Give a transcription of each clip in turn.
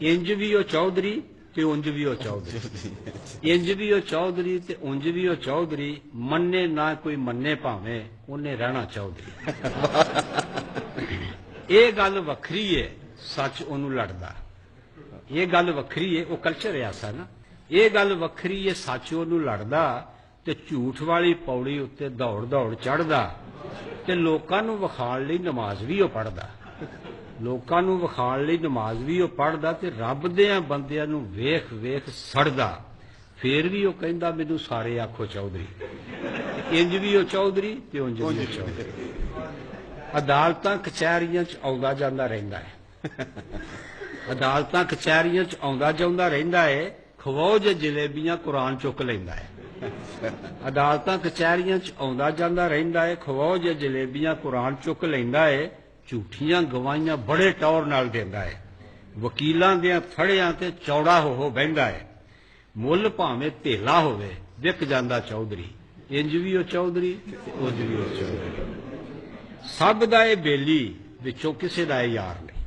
इंज भी वो चौधरी ते उंज भी वो चौधरी, इंज भी वो चौधरी ते उंज भी वो चौधरी, मन्ने ना कोई मन्ने भावें उन्हें रहना चौधरी। ये गल वखरी है, सच ओनू लड़दा, ये गल वखरी है, वो कल्चर ऐसा ना, ये गल वखरी है, सच ओनू लड़दा ते झूठ वाली पौड़ी उत्ते दौड़ दौड़ चढ़दा ते लोकां नूं विखाण लई नमाज भी वो पढ़दा, लोकां नूं विखाण लई नमाज भी वो पढ़दा ते रब देआं बंदिआं नूं वेख वेख सड़दा, फिर भी वो कहंदा मैनूं सारे आखो चौधरी, इंज भी वो चौधरी ते उंज भी वो चौधरी। अदालतां कचहरियां च आउंदा जांदा रहिंदा है, अदालतां कचहरियां च आउंदा जांदा रहिंदा है, खवाओ जे जलेबियां कुरान चुक लैंदा है। अदालतां कचहरियां च आउंदा जांदा रहिंदा है, खवाओ जे जलेबियां कुरान चुक लैंदा है, झूठियां गवाहियां बड़े टौर नाल देंदा है, वकीलां दियां फड़ियां ते चौड़ा हो बहिंदा है, मुੱਲ भावें धेला होवे विक जांदा चौधरी, इंज भी वो चौधरी उंज भी वो चौधरी। सब दा ए बेली विचों किसे दा यार नहीं,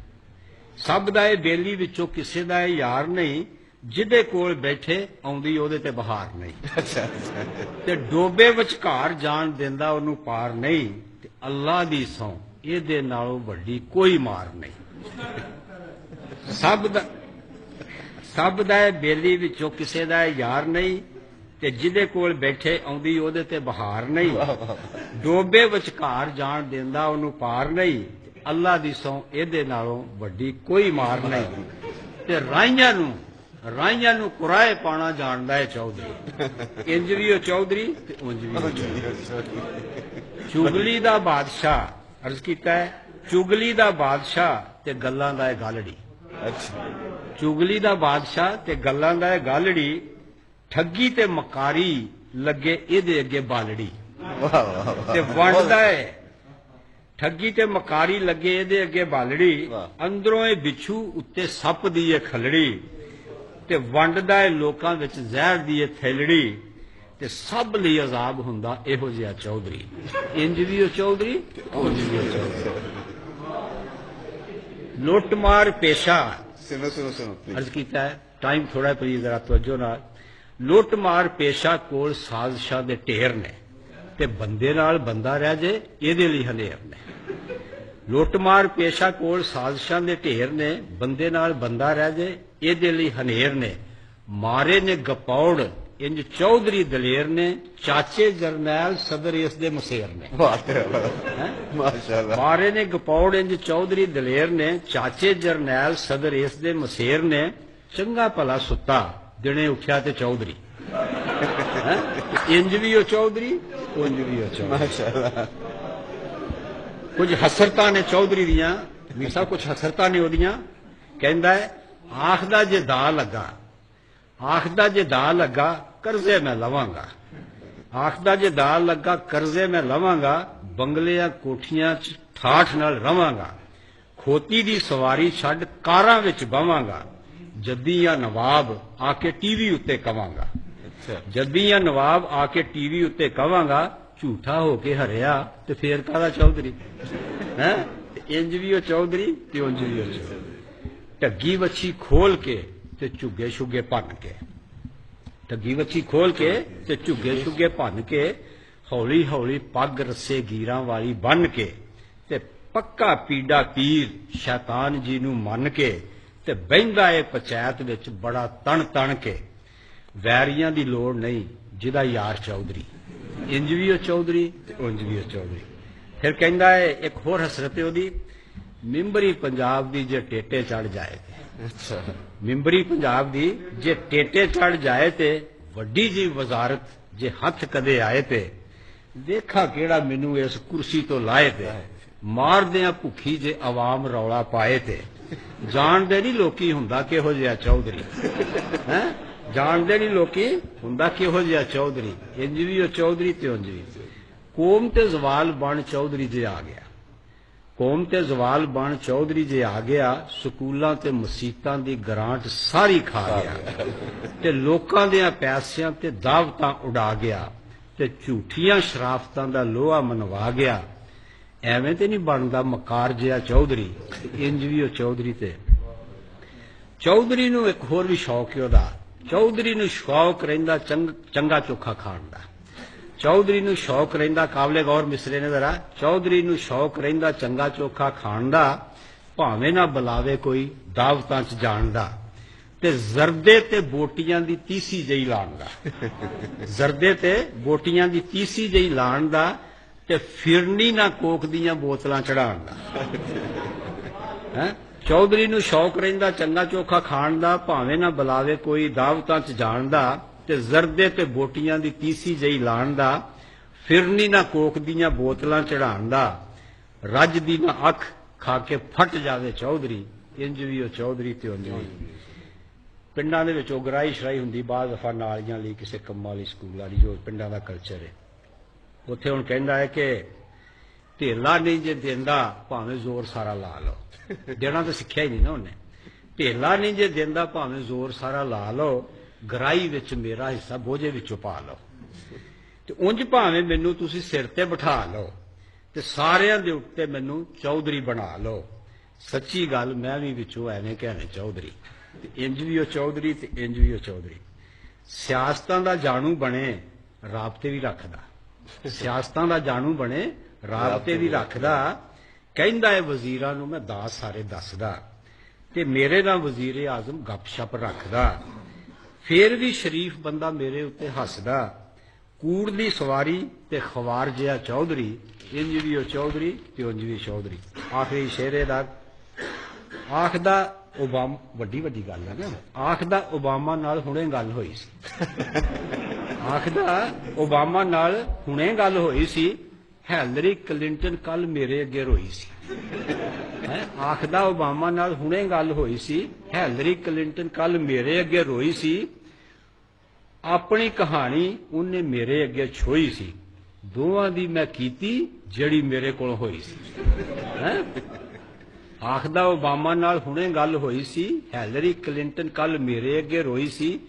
सब दा ए बेली विचों किसे दा यार नहीं, जिदे कोल बैठे आउंदी ओदे ते बहार नहीं, ते डोबे विचकार जान देंदा ओनू पार नहीं, ते अल्लाह दी सौं ਇਹਦੇ ਨਾਲੋਂ ਵੱਡੀ ਕੋਈ ਮਾਰ ਨਹੀਂ। ਸਭ ਦਾ ਬੇਲੀ ਵਿੱਚੋਂ ਕਿਸੇ ਦਾ ਯਾਰ ਨਹੀਂ, ਤੇ ਜਿਹਦੇ ਕੋਲ ਬੈਠੇ ਆਉਂਦੀ ਉਹਦੇ ਤੇ ਬਹਾਰ ਨਹੀਂ, ਡੋਬੇ ਵਿਚਕਾਰ ਜਾਣ ਦਿੰਦਾ ਉਹਨੂੰ ਪਾਰ ਨਹੀਂ, ਅੱਲਾ ਦੀ ਸੌਂ ਇਹਦੇ ਨਾਲੋਂ ਵੱਡੀ ਕੋਈ ਮਾਰ ਨਹੀਂ, ਤੇ ਰਾਈਆਂ ਨੂੰ ਕੁਰਾਏ ਪਾਣਾ ਜਾਣਦਾ ਹੈ ਚੌਧਰੀ, ਇੰਜ ਵੀ ਉਹ ਚੌਧਰੀ ਤੇ ਉਂਝ ਵੀ ਉਹ ਚੌਧਰੀ। ਚੁਗਲੀ ਦਾ ਬਾਦਸ਼ਾਹ अर्ज किया है, चुगली दा बादशाह ते गल्लां दा है गालड़ी, चुगली दा बादशाह ते गल्लां दा है गालड़ी, ठगी ते मकारी लगे इहदे अगे बालड़ी, ते वंडदा है ठगी ते मकारी लगे इहदे अगे बालड़ी, अंदरों ए बिछू उत्ते सप दी है खलड़ी, ते वंडदा है लोकां विच जहर दी है थैलड़ी, ते सब लई अजाब हुंदा इहो जिहा चौधरी, इंज भी वो चौधरी उंज भी वो चौधरी। लुटमार पेशा अर्ज कीता है, टाइम थोड़ा प्लीज जरा तवज्जो नाल। लुटमार पेशा कोल साजिशां दे ढेर ने, ते बंदे नाल बंदा रह जे इहदे लई हनेर ने। लुटमार पेशा कोल साजिशां दे ढेर ने, बंदे नाल बंदा रह जे इहदे लई हनेर ने। मारे ने गपौड़ इंज चौधरी दलेर ने, चाचे जरनैल सदर इस दे मसेर ने। मारे ने गपौड़ इंज चौधरी दलेर ने, चाचे जरनैल सदर इस दे मसेर ने। चंगा भला सुता दिने उठ्या ते चौधरी, इंज भी वो चौधरी उंज भी वो चौधरी। कुछ हसरतां ने चौधरी दियां, मीर साहब कुछ हसरतां ने ओदियां। कहंदा है आखदा जे दा लगा, आखदा जे दा लगा कर्जे मैं लवांगा, आखदा जे दा लगा कर्जे मैं लवांगा, बंगलियां कोठियां च ठाठ नाल रवांगा, खोती दी सवारी छड्ड कारां विच बवांगा, जद्दी या नवाब आके टीवी उत्ते कवांगा, जद्दी या नवाब आके टीवी उत्ते कवांगा, झूठा होके हरिया ते फेर कादा चौधरी है, इंज भी वो चौधरी ते उंज भी वो चौधरी। ढग्गी वच्छी खोल के ते झुग्गे शुगे भन के, ठगी वच्छी खोल के ते झुग्गे शुगे भन के, हौली हौली पग रस्से गीरां वाली बन के, ते पक्का पीड़ा पीर शैतान जी नूं मन के, ते बहिंदा ए पंचायत विच बड़ा तन तन के। वैरियां दी लोड़ नहीं जिहदा यार चौधरी, इंज भी वो चौधरी ते उंज भी वो चौधरी। फिर कहंदा है एक होर हसरत है ओदी, मिंबरी पंजाब दी जे टेटे चढ़ जाए, मिंबरी पंजाब दी जे टेटे चढ़ जाए ते, वड्डी जी वजारत जे हथ कदे आए ते, देखा केड़ा मैनू इस कुर्सी तो लाए ते, मार दियां भुखी जे अवाम रौला पाए ते। जानदे नहीं लोकी हुंदा किहो जिहा चौधरी, हैं जानदे नहीं लोकी हुंदा किहो जिहा चौधरी, इंज भी वो चौधरी ते उंज भी। कौम ते जवाल बन चौधरी जे आ गया, कौम ते जवाल बन चौधरी जे आ गया, स्कूलों ते मसीतां दी ग्रांट सारी खा गया, ते लोकां दियां पैसियां ते दावतां उड़ा गया, ते झूठियां शराफतां दा लोहा मनवा गया। एवें ते नहीं बनदा मकार जिहा चौधरी, इंज भी वो चौधरी ते ਚੌਧਰੀ ਨੂੰ ਇੱਕ ਹੋਰ ਵੀ ਸ਼ੌਕ ਹੈ ਉਹਦਾ। ਚੌਧਰੀ ਨੂੰ ਸ਼ੌਕ ਰਹਿੰਦਾ ਚੰਗਾ ਚੋਖਾ ਖਾਣ ਦਾ। ਚੌਧਰੀ ਨੂੰ ਸ਼ੌਕ ਰਹਿੰਦਾ, ਕਾਬਲੇ ਗੌਰ ਮਿਸਰੇ ਨੇ ਜ਼ਰਾ, ਚੌਧਰੀ ਨੂੰ ਸ਼ੌਕ ਰਹਿੰਦਾ ਚੰਗਾ ਚੋਖਾ ਖਾਣ ਦਾ, ਭਾਵੇਂ ਨਾ ਬੁਲਾਵੇ ਕੋਈ ਦਾਵਤਾਂ 'ਚ ਜਾਣ ਦਾ, ਤੇ ਜ਼ਰਦੇ ਤੇ ਬੋਟੀਆਂ ਦੀ ਤੀਸੀ ਜਿਹੀ ਲਾਣ ਦਾ। ਜ਼ਰਦੇ ਤੇ ਬੋਟੀਆਂ ਦੀ ਤੀਸੀ ਜਿਹੀ ਲਾਣ ਦਾ, ਤੇ ਫਿਰਨੀ ਨਾ ਕੋਕ ਦੀਆਂ ਬੋਤਲਾਂ ਚੜਾਉਣ ਦਾ। ਚੌਧਰੀ ਨੂੰ ਸ਼ੌਕ ਰਹਿੰਦਾ ਚੰਗਾ ਚੋਖਾ ਖਾਣ ਦਾ, ਭਾਵੇਂ ਨਾ ਬੁਲਾਵੇ ਕੋਈ ਦਾਵਤਾਂ 'ਚ ਜਾਣ ਦਾ, ਤੇ ਜ਼ਰਦੇ ਤੇ ਬੋਟੀਆਂ ਦੀ ਤੀਸੀ ਜਿਹੀ ਲਾਣ ਦਾ, ਫਿਰਨੀ ਨਾ ਕੋਕ ਦੀਆਂ ਬੋਤਲਾਂ ਚੜਾਉਣ ਦਾ, ਰੱਜ ਦੀ ਨਾ ਅੱਖ ਖਾ ਕੇ ਫਟ ਜਾਵੇ ਚੌਧਰੀ, ਇੰਜ ਵੀ ਉਹ ਚੌਧਰੀ ਤੇ ਉਂਝ ਵੀ। ਪਿੰਡਾਂ ਦੇ ਵਿੱਚ ਉਗਰਾਈ ਸ਼ਰਾਈ ਹੁੰਦੀ ਬਾਅਦ ਦਫਾ ਨਾਲੀਆਂ ਲਈ, ਕਿਸੇ ਕੰਮਾਂ ਲਈ, ਸਕੂਲ ਵਾਲੀ, ਜੋ ਪਿੰਡਾਂ ਦਾ ਕਲਚਰ ਹੈ। ਉੱਥੇ ਹੁਣ ਕਹਿੰਦਾ ਹੈ ਕਿ ਢੇਲਾ ਨਹੀਂ ਜੇ ਦਿੰਦਾ ਭਾਵੇਂ ਜ਼ੋਰ ਸਾਰਾ ਲਾ ਲਓ। ਦੇਣਾ ਤਾਂ ਸਿੱਖਿਆ ਹੀ ਨਹੀਂ ਨਾ ਉਹਨੇ। ਢੇਲਾ ਨਹੀਂ ਜੇ ਦਿੰਦਾ ਭਾਵੇਂ ਜ਼ੋਰ ਸਾਰਾ ਲਾ ਲਓ, ਗਰਾਈ ਵਿੱਚ ਮੇਰਾ ਹਿੱਸਾ ਬੋਝੇ ਵਿੱਚੋਂ ਪਾ ਲਓ। ਤੇ ਉਂਝ ਭਾਵੇਂ ਮੈਨੂੰ ਤੁਸੀਂ ਸਿਰ ਤੇ ਬਿਠਾ ਲਓ, ਤੇ ਸਾਰਿਆਂ ਦੇ ਉੱਤੇ ਮੈਨੂੰ ਚੌਧਰੀ ਬਣਾ ਲਓ। ਸੱਚੀ ਗੱਲ, ਮੈਂ ਵੀ ਵਿੱਚੋਂ ਐਵੇਂ ਕਹਿਣੇ ਚੌਧਰੀ, ਤੇ ਇੰਜ ਵੀ ਉਹ ਚੌਧਰੀ ਤੇ ਇੰਜ ਵੀ ਉਹ ਚੌਧਰੀ। ਸਿਆਸਤਾਂ ਦਾ ਜਾਣੂ ਬਣੇ, ਰਾਬਤੇ ਵੀ ਰੱਖਦਾ। ਸਿਆਸਤਾਂ ਦਾ ਜਾਣੂ ਬਣੇ, ਰਾਬਤੇ ਵੀ ਰੱਖਦਾ। ਕਹਿੰਦਾ ਹੈ ਵਜ਼ੀਰਾਂ ਨੂੰ ਮੈਂ ਦਾਸ ਸਾਰੇ ਦੱਸਦਾ, ਤੇ ਮੇਰੇ ਨਾਲ ਵਜ਼ੀਰ ਆਜ਼ਮ ਗੱਪਸ਼ਪ ਰੱਖਦਾ। ਫੇਰ ਵੀ ਸ਼ਰੀਫ ਬੰਦਾ ਮੇਰੇ ਉੱਤੇ ਹੱਸਦਾ। ਕੂੜ ਦੀ ਸਵਾਰੀ ਤੇ ਖਵਾਰ ਜਿਹਾ ਚੌਧਰੀ, ਇੰਜ ਵੀ ਉਹ ਚੌਧਰੀ ਤੇ ਉਂਝ ਵੀ ਚੌਧਰੀ। ਆਖਰੀ ਸ਼ੇਰੇ ਦਾ ਆਖਦਾ, ਓਬਾਮਾ, ਵੱਡੀ ਵੱਡੀ ਗੱਲ ਹੈ ਨਾ, ਆਖਦਾ ਓਬਾਮਾ ਨਾਲ ਹੁਣੇ ਗੱਲ ਹੋਈ ਸੀ। ਆਖਦਾ ਓਬਾਮਾ ਨਾਲ ਹੁਣੇ ਗੱਲ ਹੋਈ ਸੀ, ਹੈਲਰੀ ਕਲਿੰਟਨ ਕੱਲ ਮੇਰੇ ਅੱਗੇ ਰੋਈ ਸੀ। ਆਖਦਾ ਓਬਾਮਾ ਨਾਲ ਹੁਣੇ ਗੱਲ ਹੋਈ ਸੀ, ਹੈਲਰੀ ਕਲਿੰਟਨ ਕੱਲ ਮੇਰੇ ਅੱਗੇ ਰੋਈ ਸੀ, ਆਪਣੀ ਕਹਾਣੀ ਉਹਨੇ ਮੇਰੇ ਅੱਗੇ ਛੋਈ ਸੀ, ਦੋਵਾਂ ਦੀ ਮੈਂ ਕੀਤੀ ਜਿਹੜੀ ਮੇਰੇ ਕੋਲ ਹੋਈ ਸੀ। ਆਖਦਾ ਓਬਾਮਾ ਨਾਲ ਹੁਣੇ ਗੱਲ ਹੋਈ ਸੀ, ਹੈਲਰੀ ਕਲਿੰਟਨ ਕੱਲ ਮੇਰੇ ਅੱਗੇ ਰੋਈ ਸੀ,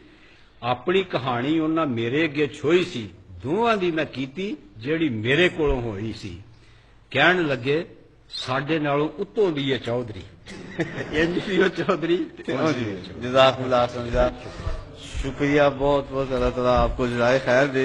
ਆਪਣੀ ਕਹਾਣੀ ਉਹਨਾਂ ਮੇਰੇ ਅੱਗੇ ਛੋਈ ਸੀ, ਦੋਵਾਂ ਦੀ ਮੈਂ ਕੀਤੀ ਜਿਹੜੀ ਮੇਰੇ ਕੋਲੋਂ ਹੋਈ ਸੀ। ਕਹਿਣ ਲੱਗੇ ਸਾਡੇ ਨਾਲੋਂ ਉੱਤੋਂ ਦੀ ਹੈ ਚੌਧਰੀ। ਇੰਜ ਵੀ ਉਹ ਚੌਧਰੀ। जज़ाकल्लाह शुक्रिया, बहुत बहुत। अल्लाह ताला आपको जज़ाए खैर दे।